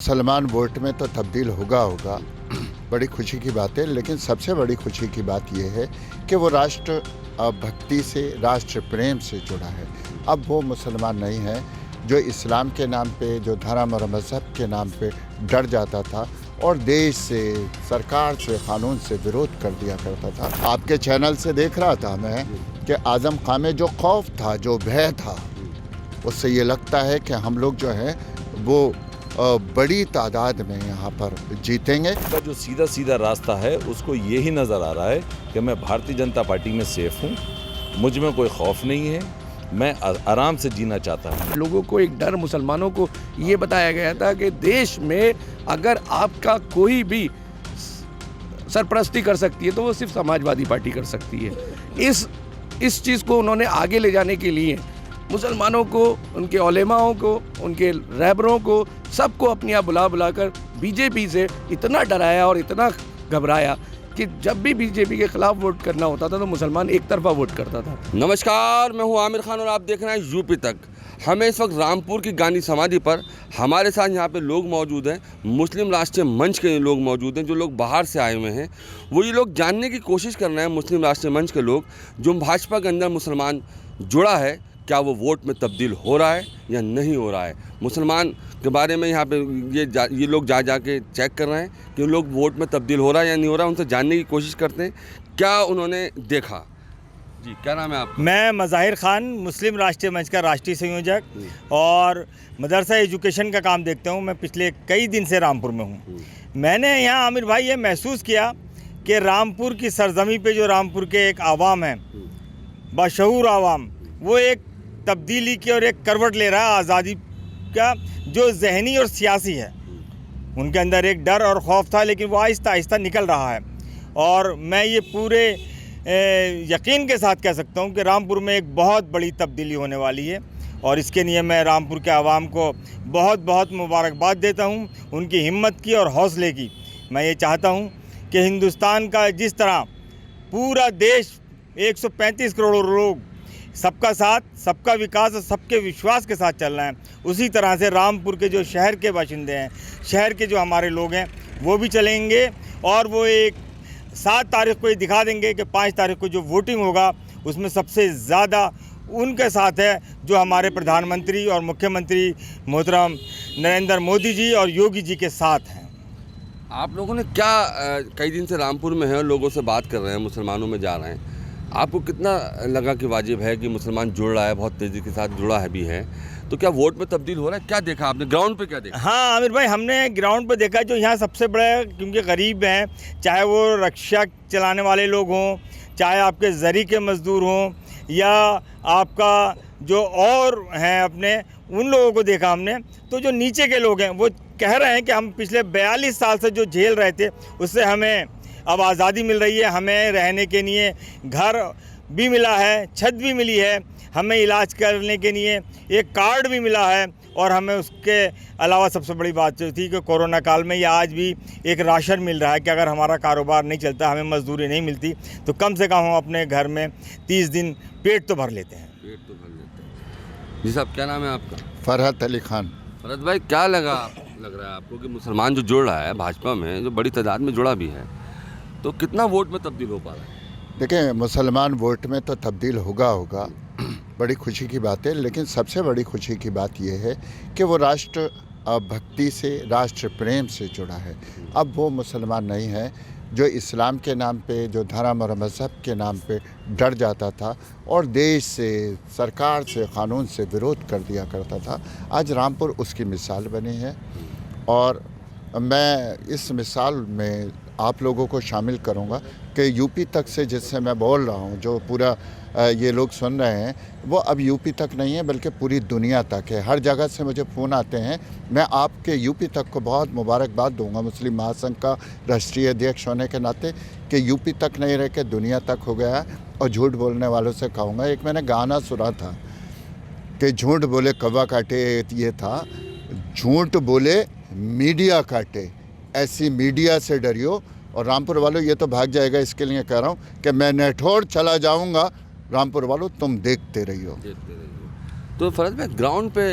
मुसलमान वोट में तो तब्दील होगा बड़ी खुशी की बात है। लेकिन सबसे बड़ी खुशी की बात यह है कि वो राष्ट्र भक्ति से, राष्ट्र प्रेम से जुड़ा है। अब वो मुसलमान नहीं है जो इस्लाम के नाम पे, जो धर्म और मज़हब के नाम पे डर जाता था और देश से, सरकार से, कानून से विरोध कर दिया करता था। आपके चैनल से देख रहा था मैं कि आज़म खां में जो खौफ था, जो भय था, उससे ये लगता है कि हम लोग जो है वो बड़ी तादाद में यहाँ पर जीतेंगे। का जो सीधा सीधा रास्ता है उसको यही नज़र आ रहा है कि मैं भारतीय जनता पार्टी में सेफ हूँ, मुझ में कोई खौफ नहीं है, मैं आराम से जीना चाहता हूँ। लोगों को एक डर, मुसलमानों को ये बताया गया था कि देश में अगर आपका कोई भी सरपरस्ती कर सकती है तो वो सिर्फ समाजवादी पार्टी कर सकती है। इस चीज़ को उन्होंने आगे ले जाने के लिए मुसलमानों को, उनके उलेमाओं को, उनके रहबरों को, सबको अपने यहाँ बुला कर बीजेपी से इतना डराया और इतना घबराया कि जब भी बीजेपी के खिलाफ वोट करना होता था तो मुसलमान एक तरफा वोट करता था। नमस्कार, मैं हूं आमिर खान और आप देख रहे हैं यूपी तक। हमें इस वक्त रामपुर की गांधी समाधि पर हमारे साथ यहाँ पे लोग मौजूद हैं, मुस्लिम राष्ट्रीय मंच के लोग मौजूद हैं, जो लोग बाहर से आए हुए हैं। वो ये लोग जानने की कोशिश कर रहे हैं, मुस्लिम राष्ट्रीय मंच के लोग, जो भाजपा के अंदर मुसलमान जुड़ा है, क्या वो वोट में तब्दील हो रहा है या नहीं हो रहा है। मुसलमान के बारे में यहाँ पे ये लोग जाके चेक कर रहे हैं कि लोग वोट में तब्दील हो रहा है या नहीं हो रहा है। उनसे जानने की कोशिश करते हैं क्या उन्होंने देखा। जी, क्या नाम है आपका? मैं मज़ाहिर ख़ान, मुस्लिम राष्ट्रीय मंच का राष्ट्रीय संयोजक और मदरसा एजुकेशन का काम देखता हूँ। मैं पिछले कई दिन से रामपुर में हूँ। मैंने यहाँ आमिर भाई ये महसूस किया कि रामपुर की सरजमी पे जो रामपुर के एक आवाम है, बाशऊर आवाम, वो एक तब्दीली की और एक करवट ले रहा है आज़ादी का, जो जहनी और सियासी है। उनके अंदर एक डर और खौफ था, लेकिन वो आहिस्ता आहिस्ता निकल रहा है। और मैं ये पूरे यकीन के साथ कह सकता हूँ कि रामपुर में एक बहुत बड़ी तब्दीली होने वाली है और इसके लिए मैं रामपुर के आवाम को बहुत बहुत मुबारकबाद देता हूँ, उनकी हिम्मत की और हौसले की। मैं ये चाहता हूँ कि हिंदुस्तान का जिस तरह पूरा देश 135 करोड़ लोग सबका साथ, सबका विकास और सबके विश्वास के साथ चल रहे हैं, उसी तरह से रामपुर के जो शहर के बाशिंदे हैं, शहर के जो हमारे लोग हैं, वो भी चलेंगे और वो एक 7 तारीख को ये दिखा देंगे कि 5 तारीख को जो वोटिंग होगा उसमें सबसे ज़्यादा उनके साथ है जो हमारे प्रधानमंत्री और मुख्यमंत्री मोहतरम नरेंद्र मोदी जी और योगी जी के साथ हैं। आप लोगों ने क्या कई दिन से रामपुर में हैं और लोगों से बात कर रहे हैं, मुसलमानों में जा रहे हैं, आपको कितना लगा कि वाजिब है कि मुसलमान जुड़ रहा है, बहुत तेज़ी के साथ जुड़ा है भी है, तो क्या वोट में तब्दील हो रहा है? क्या देखा आपने ग्राउंड पे, क्या देखा? हाँ आमिर भाई, हमने ग्राउंड पे देखा जो यहाँ सबसे बड़ा, क्योंकि गरीब हैं, चाहे वो रिक्शा चलाने वाले लोग हों, चाहे आपके जरी के मज़दूर हों, या आपका जो और हैं अपने, उन लोगों को देखा हमने। तो जो नीचे के लोग हैं वो कह रहे हैं कि हम पिछले 42 साल से जो झेल रहे थे उससे हमें अब आज़ादी मिल रही है, हमें रहने के लिए घर भी मिला है, छत भी मिली है, हमें इलाज करने के लिए एक कार्ड भी मिला है, और हमें उसके अलावा सबसे बड़ी बात जो थी कि कोरोना काल में या आज भी एक राशन मिल रहा है कि अगर हमारा कारोबार नहीं चलता, हमें मजदूरी नहीं मिलती, तो कम से कम हम अपने घर में 30 दिन पेट तो भर लेते हैं। पेट तो भर लेते हैं। जी साहब, क्या नाम है आपका? फरहत अली खान। फरहत भाई, क्या लग रहा है आपको कि मुसलमान जो जुड़ रहा है भाजपा में, जो बड़ी तादाद में जुड़ा भी है, तो कितना वोट में तब्दील हो पा रहा है? देखिए, मुसलमान वोट में तो तब्दील होगा बड़ी खुशी की बात है। लेकिन सबसे बड़ी खुशी की बात यह है कि वो राष्ट्र भक्ति से, राष्ट्र प्रेम से जुड़ा है। अब वो मुसलमान नहीं है जो इस्लाम के नाम पे, जो धर्म और मज़हब के नाम पे डर जाता था और देश से, सरकार से, कानून से विरोध कर दिया करता था। आज रामपुर उसकी मिसाल बनी है और मैं इस मिसाल में आप लोगों को शामिल करूंगा कि यूपी तक से जिससे मैं बोल रहा हूं, जो पूरा ये लोग सुन रहे हैं, वो अब यूपी तक नहीं है बल्कि पूरी दुनिया तक है। हर जगह से मुझे फ़ोन आते हैं। मैं आपके यूपी तक को बहुत मुबारकबाद दूंगा मुस्लिम महासंघ का राष्ट्रीय अध्यक्ष होने के नाते कि यूपी तक नहीं रह के दुनिया तक हो गया है। और झूठ बोलने वालों से कहूँगा, एक मैंने गाना सुना था कि झूठ बोले कौवा काटे, ये था, झूठ बोले मीडिया काटे, ऐसी मीडिया से डरियो। और रामपुर वालों, ये तो भाग जाएगा, इसके लिए कह रहा हूँ कि मैं नेठोर चला जाऊँगा, रामपुर वालों तुम देखते रहियो। तो फरहत भाई, ग्राउंड पे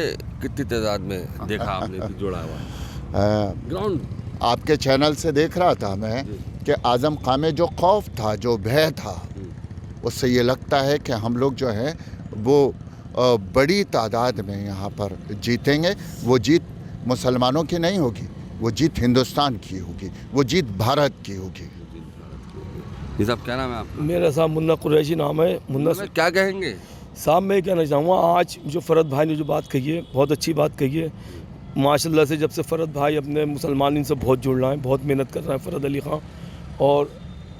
कितनी तादाद में देखा आपने कि जुड़ा हुआ? ग्राउंड आपके चैनल से देख रहा था मैं कि आज़म खां में जो खौफ था, जो भय था, उससे ये लगता है कि हम लोग जो है वो बड़ी तादाद में यहाँ पर जीतेंगे। वो जीत मुसलमानों की नहीं होगी, वो जीत हिंदुस्तान की होगी, वो जीत भारत की होगी। जी साहब, क्या नाम है आपका? मेरा साहब मुन्ना कुरैशी नाम है। मुन्ना क्या कहेंगे? साहब मैं कहना चाहूँगा, आज जो फ़रद भाई ने जो बात कही है, बहुत अच्छी बात कही है। माशाल्लाह से जब से फ़रद भाई अपने मुसलमान इनसे बहुत जुड़ रहा है, बहुत मेहनत कर रहा है फ़रद अली ख़ान, और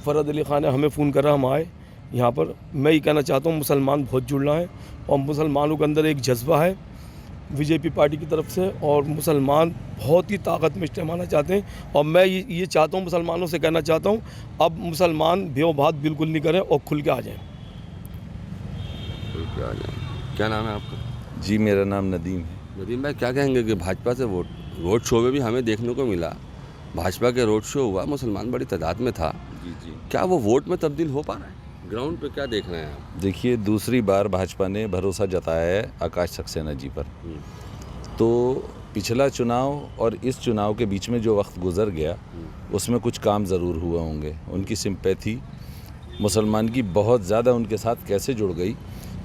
फ़रद अली ख़ान ने हमें फ़ोन करा, हम आए यहाँ पर। मैं ये कहना चाहता हूँ, मुसलमान बहुत जुड़ रहा है और मुसलमानों के अंदर एक जज्बा है बीजेपी पार्टी की तरफ से, और मुसलमान बहुत ही ताकत में इस्तेमाल आना चाहते हैं। और मैं ये चाहता हूँ, मुसलमानों से कहना चाहता हूँ, अब मुसलमान बेवबात बिल्कुल नहीं करें और खुल के आ जाएँ। क्या नाम है आपका? जी, मेरा नाम नदीम है। नदीम भाई, क्या कहेंगे कि भाजपा से रोड शो में भी हमें देखने को मिला, भाजपा के रोड शो हुआ, मुसलमान बड़ी तादाद में था। जी। क्या वो वोट में तब्दील हो पा रहा है? ग्राउंड पे क्या देख रहे हैं आप? देखिए, दूसरी बार भाजपा ने भरोसा जताया है आकाश सक्सेना जी पर। तो पिछला चुनाव और इस चुनाव के बीच में जो वक्त गुजर गया, उसमें कुछ काम ज़रूर हुए होंगे। उनकी सिंपैथी मुसलमान की बहुत ज़्यादा उनके साथ कैसे जुड़ गई,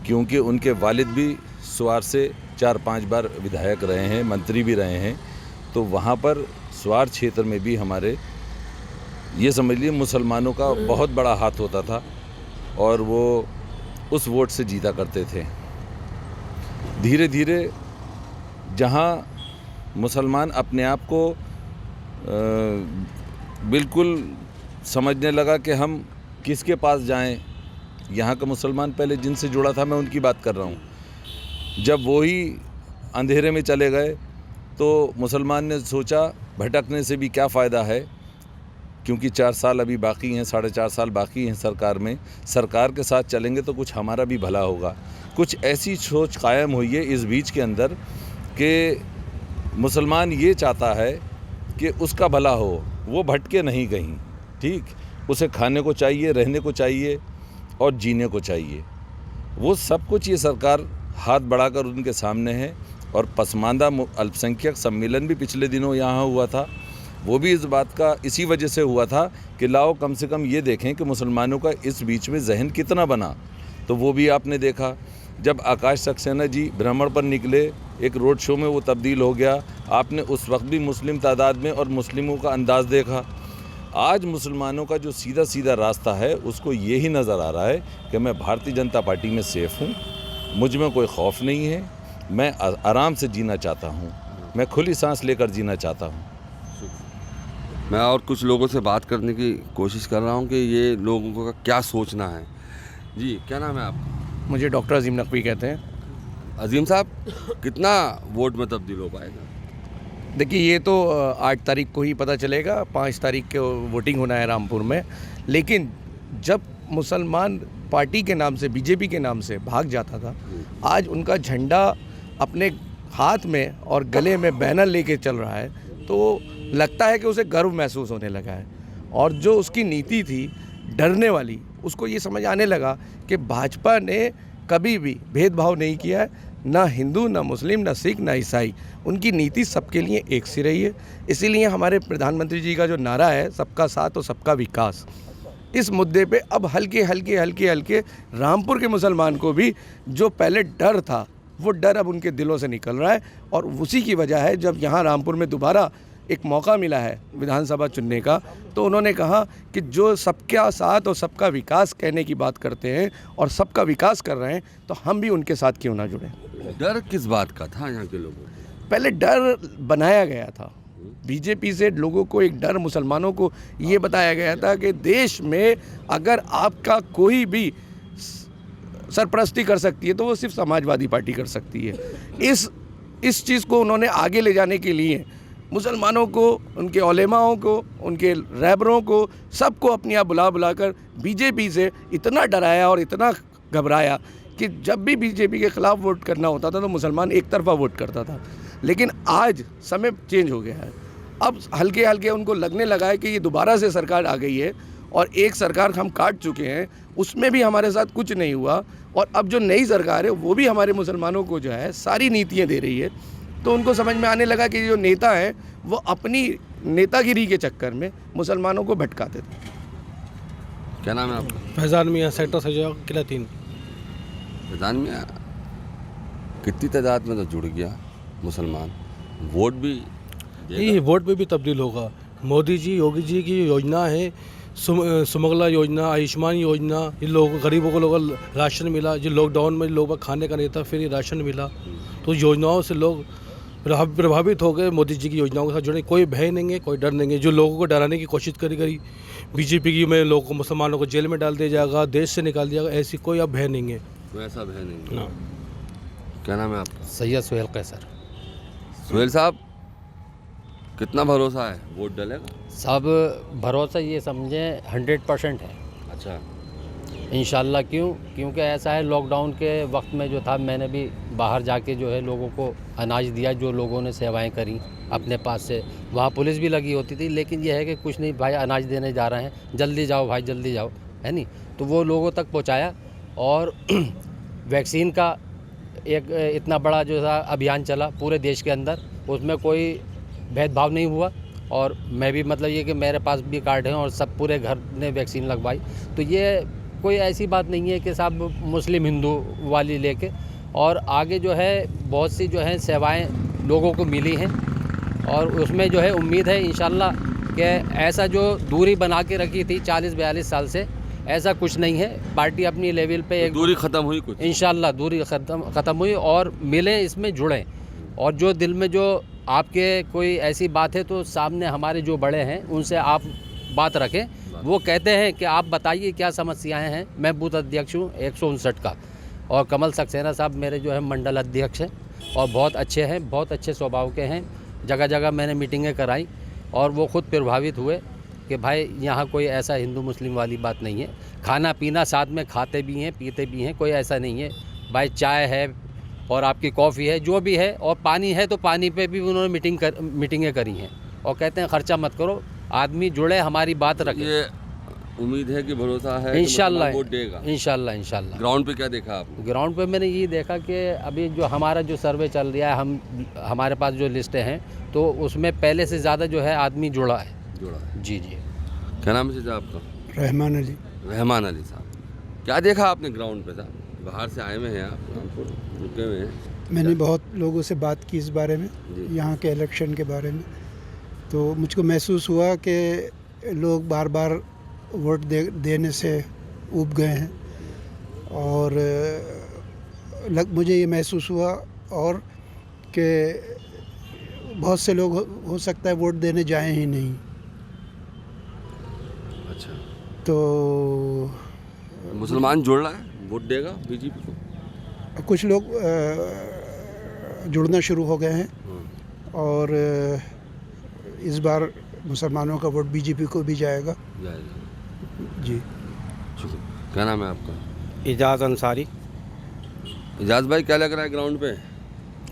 क्योंकि उनके वालिद भी स्वार से 4-5 बार विधायक रहे हैं, मंत्री भी रहे हैं। तो वहाँ पर स्वार क्षेत्र में भी हमारे, ये समझ लीजिए, मुसलमानों का बहुत बड़ा हाथ होता था और वो उस वोट से जीता करते थे। धीरे धीरे जहाँ मुसलमान अपने आप को बिल्कुल समझने लगा कि हम किसके पास जाएं, यहाँ का मुसलमान पहले जिनसे जुड़ा था, मैं उनकी बात कर रहा हूँ, जब वो ही अंधेरे में चले गए तो मुसलमान ने सोचा भटकने से भी क्या फ़ायदा है, क्योंकि 4 साल अभी बाकी हैं, 4.5 साल बाकी हैं सरकार में, सरकार के साथ चलेंगे तो कुछ हमारा भी भला होगा। कुछ ऐसी सोच कायम हुई है इस बीच के अंदर कि मुसलमान ये चाहता है कि उसका भला हो, वो भटके नहीं कहीं, ठीक, उसे खाने को चाहिए, रहने को चाहिए और जीने को चाहिए। वो सब कुछ ये सरकार हाथ बढ़ाकर उनके सामने है। और पसमानदा अल्पसंख्यक सम्मेलन भी पिछले दिनों यहाँ हुआ था, वो भी इस बात का इसी वजह से हुआ था कि लाओ कम से कम ये देखें कि मुसलमानों का इस बीच में जहन कितना बना। तो वो भी आपने देखा, जब आकाश सक्सेना जी भ्रमण पर निकले, एक रोड शो में वो तब्दील हो गया। आपने उस वक्त भी मुस्लिम तादाद में और मुस्लिमों का अंदाज़ देखा। आज मुसलमानों का जो सीधा सीधा रास्ता है, उसको यही नज़र आ रहा है कि मैं भारतीय जनता पार्टी में सेफ़ हूँ, मुझ में कोई खौफ नहीं है, मैं आराम से जीना चाहता हूँ, मैं खुली सांस लेकर जीना चाहता हूँ। मैं और कुछ लोगों से बात करने की कोशिश कर रहा हूँ कि ये लोगों का क्या सोचना है। जी, क्या नाम है आपका? मुझे डॉक्टर अजीम नकवी कहते हैं। अजीम साहब, कितना वोट में तब्दील हो पाएगा? देखिए, ये तो 8 तारीख को ही पता चलेगा, 5 तारीख को वोटिंग होना है रामपुर में। लेकिन जब मुसलमान पार्टी के नाम से, बीजेपी के नाम से भाग जाता था, आज उनका झंडा अपने हाथ में और गले में बैनर लेके चल रहा है, तो लगता है कि उसे गर्व महसूस होने लगा है। और जो उसकी नीति थी डरने वाली, उसको ये समझ आने लगा कि भाजपा ने कभी भी भेदभाव नहीं किया है, ना हिंदू, ना मुस्लिम, ना सिख, ना ईसाई। उनकी नीति सबके लिए एक सी रही है। इसीलिए हमारे प्रधानमंत्री जी का जो नारा है, सबका साथ और सबका विकास, इस मुद्दे पे अब हल्के हल्के रामपुर के मुसलमान को भी जो पहले डर था, वो डर अब उनके दिलों से निकल रहा है। और उसी की वजह है, जब यहाँ रामपुर में दोबारा एक मौका मिला है विधानसभा चुनने का, तो उन्होंने कहा कि जो सबका साथ और सबका विकास कहने की बात करते हैं और सबका विकास कर रहे हैं, तो हम भी उनके साथ क्यों ना जुड़ें। डर किस बात का था यहाँ के लोगों को? पहले डर बनाया गया था बीजेपी से, लोगों को एक डर, मुसलमानों को ये बताया गया था कि देश में अगर आपका कोई भी सरपरस्ती कर सकती है तो वो सिर्फ समाजवादी पार्टी कर सकती है। इस चीज़ को उन्होंने आगे ले जाने के लिए मुसलमानों को, उनके उलेमाओं को, उनके रहबरों को, सबको अपने यहाँ बुला कर बीजेपी से इतना डराया और इतना घबराया कि जब भी बीजेपी के ख़िलाफ़ वोट करना होता था तो मुसलमान एक तरफा वोट करता था। लेकिन आज समय चेंज हो गया है। अब हल्के हल्के उनको लगने लगा है कि ये दोबारा से सरकार आ गई है और एक सरकार हम काट चुके हैं, उसमें भी हमारे साथ कुछ नहीं हुआ, और अब जो नई सरकार है वो भी हमारे मुसलमानों को जो है सारी नीतियाँ दे रही है। तो उनको समझ में आने लगा कि जो नेता हैं वो अपनी नेतागिरी के चक्कर में मुसलमानों को भटकाते थे। क्या नाम है आपका? फैज़ान मियाँ, सेक्टर सजा, किला 3। फैज़ान मियाँ, कितनी तादाद में तो जुड़ गया मुसलमान, वोट भी देगा? ये वोट पे भी तब्दील होगा। मोदी जी, योगी जी की योजना है, सुमगला योजना, आयुष्मान योजना, ये लोग गरीबों को लोग राशन मिला, जो लॉकडाउन में लोगों का खाने का नहीं था, फिर ये राशन मिला। तो योजनाओं से लोग प्रभावित हो गए, मोदी जी की योजनाओं के साथ जुड़े। कोई भय नहीं है, कोई डर नहीं है। जो लोगों को डराने की कोशिश करी बीजेपी की में लोगों को, मुसलमानों को जेल में डाल दिया जाएगा, देश से निकाल दिया जाएगा, ऐसी कोई अब भय नहीं है। कोई ऐसा भय नहीं ना। क्या नाम है आपका? सैयद सुहेल कैसर। सुहेल साहब, कितना भरोसा है वोट डलेगा? सब भरोसा ये समझें 100% है अच्छा। इंशाल्लाह। क्योंकि ऐसा है, लॉकडाउन के वक्त में जो था, मैंने भी बाहर जाके जो है लोगों को अनाज दिया, जो लोगों ने सेवाएं करी अपने पास से। वहाँ पुलिस भी लगी होती थी, लेकिन यह है कि कुछ नहीं भाई, अनाज देने जा रहे हैं, जल्दी जाओ भाई, जल्दी जाओ, है नहीं। तो वो लोगों तक पहुँचाया। और वैक्सीन का एक इतना बड़ा जो था अभियान चला पूरे देश के अंदर, उसमें कोई भेदभाव नहीं हुआ। और मैं भी मतलब ये कि मेरे पास भी कार्ड हैं और सब पूरे घर ने वैक्सीन लगवाई। तो ये कोई ऐसी बात नहीं है कि सब मुस्लिम हिंदू वाली लेके। और आगे जो है बहुत सी जो है सेवाएं लोगों को मिली हैं, और उसमें जो है उम्मीद है इंशाल्लाह कि ऐसा जो दूरी बना के रखी थी 40-42 साल से, ऐसा कुछ नहीं है। पार्टी अपनी लेवल पे एक दूरी ख़त्म हुई कुछ? इंशाल्लाह दूरी ख़त्म हुई, और मिले, इसमें जुड़ें। और जो दिल में जो आपके कोई ऐसी बात है, तो सामने हमारे जो बड़े हैं उनसे आप बात रखें। वो कहते हैं कि आप बताइए क्या समस्याएं हैं। मैं बूथ अध्यक्ष हूँ 159 का, और कमल सक्सेना साहब मेरे जो है मंडल अध्यक्ष हैं, और बहुत अच्छे हैं, बहुत अच्छे स्वभाव के हैं। जगह जगह मैंने मीटिंगें कराई, और वो खुद प्रभावित हुए कि भाई यहाँ कोई ऐसा हिंदू मुस्लिम वाली बात नहीं है। खाना पीना साथ में खाते भी हैं, पीते भी हैं, कोई ऐसा नहीं है भाई। चाय है और आपकी कॉफ़ी है, जो भी है, और पानी है, तो पानी पे भी उन्होंने मीटिंगें करी हैं। और कहते हैं ख़र्चा मत करो, आदमी जुड़े, हमारी बात रखे। ये उम्मीद है कि भरोसा है इंशाल्लाह, वोट देगा? इंशाल्लाह। ग्राउंड पे क्या देखा आपने? ग्राउंड पे मैंने ये देखा कि अभी जो हमारा जो सर्वे चल रहा है, हमारे पास जो लिस्टें हैं, तो उसमें पहले से ज़्यादा जो है आदमी जुड़ा है। जी। क्या नाम है आपका? रहमान अली। रहमान अली साहब, क्या देखा आपने ग्राउंड पे साहब? बाहर से आए हुए हैं आप, रामपुर रुके हुए हैं। मैंने बहुत लोगों से बात की इस बारे में, यहाँ के इलेक्शन के बारे में। तो मुझको महसूस हुआ कि लोग बार बार वोट देने से ऊब गए हैं, और मुझे ये महसूस हुआ और कि बहुत से लोग हो सकता है वोट देने जाएं ही नहीं। अच्छा। तो मुसलमान जुड़ रहा है, वोट देगा बीजेपी को? कुछ लोग जुड़ना शुरू हो गए हैं, और इस बार मुसलमानों का वोट बीजेपी को भी जाएगा। जी। क्या नाम है आपका? इजाज़ अंसारी। इजाज़ भाई, क्या लग रहा है ग्राउंड पे?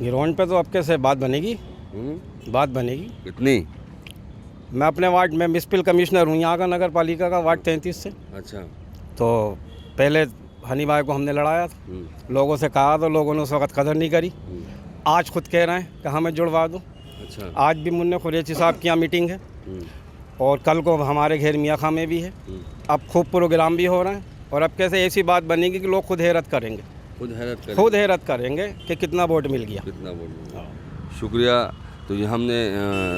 ग्राउंड पे तो अब कैसे बात बनेगी? बात बनेगी। कितनी? मैं अपने वार्ड में म्युनिसिपल कमिश्नर हूँ यहाँ का, नगर पालिका का, वार्ड 33 से। अच्छा। तो पहले हनी भाई को हमने लड़ाया था, लोगों से कहा, तो लोगों ने उस वक्त कदर नहीं करी। आज खुद कह रहे हैं कि हमें जुड़वा दो। अच्छा। आज भी मुन्ने कुरैशी साहब की यहाँ मीटिंग है, और कल को हमारे घेर मियाँ खां में भी है। अब खूब प्रोग्राम भी हो रहे हैं, और अब कैसे ऐसी बात बनेगी कि लोग खुद हैरत करेंगे, खुद हैरत करेंगे कि कितना वोट मिल गया, कितना वोट मिल गया। शुक्रिया। तो ये हमने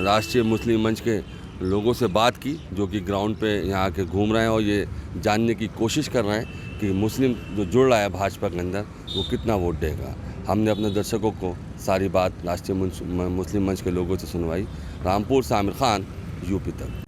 राष्ट्रीय मुस्लिम मंच के लोगों से बात की, जो कि ग्राउंड पे यहाँ के घूम रहे हैं, और ये जानने की कोशिश कर रहे हैं कि मुस्लिम जो जुड़ रहा है भाजपा के अंदर, वो कितना वोट देगा। हमने अपने दर्शकों को सारी बात राष्ट्रीय मुस्लिम मंच के लोगों से सुनवाई। रामपुर से आमिर खान, यूपी तक।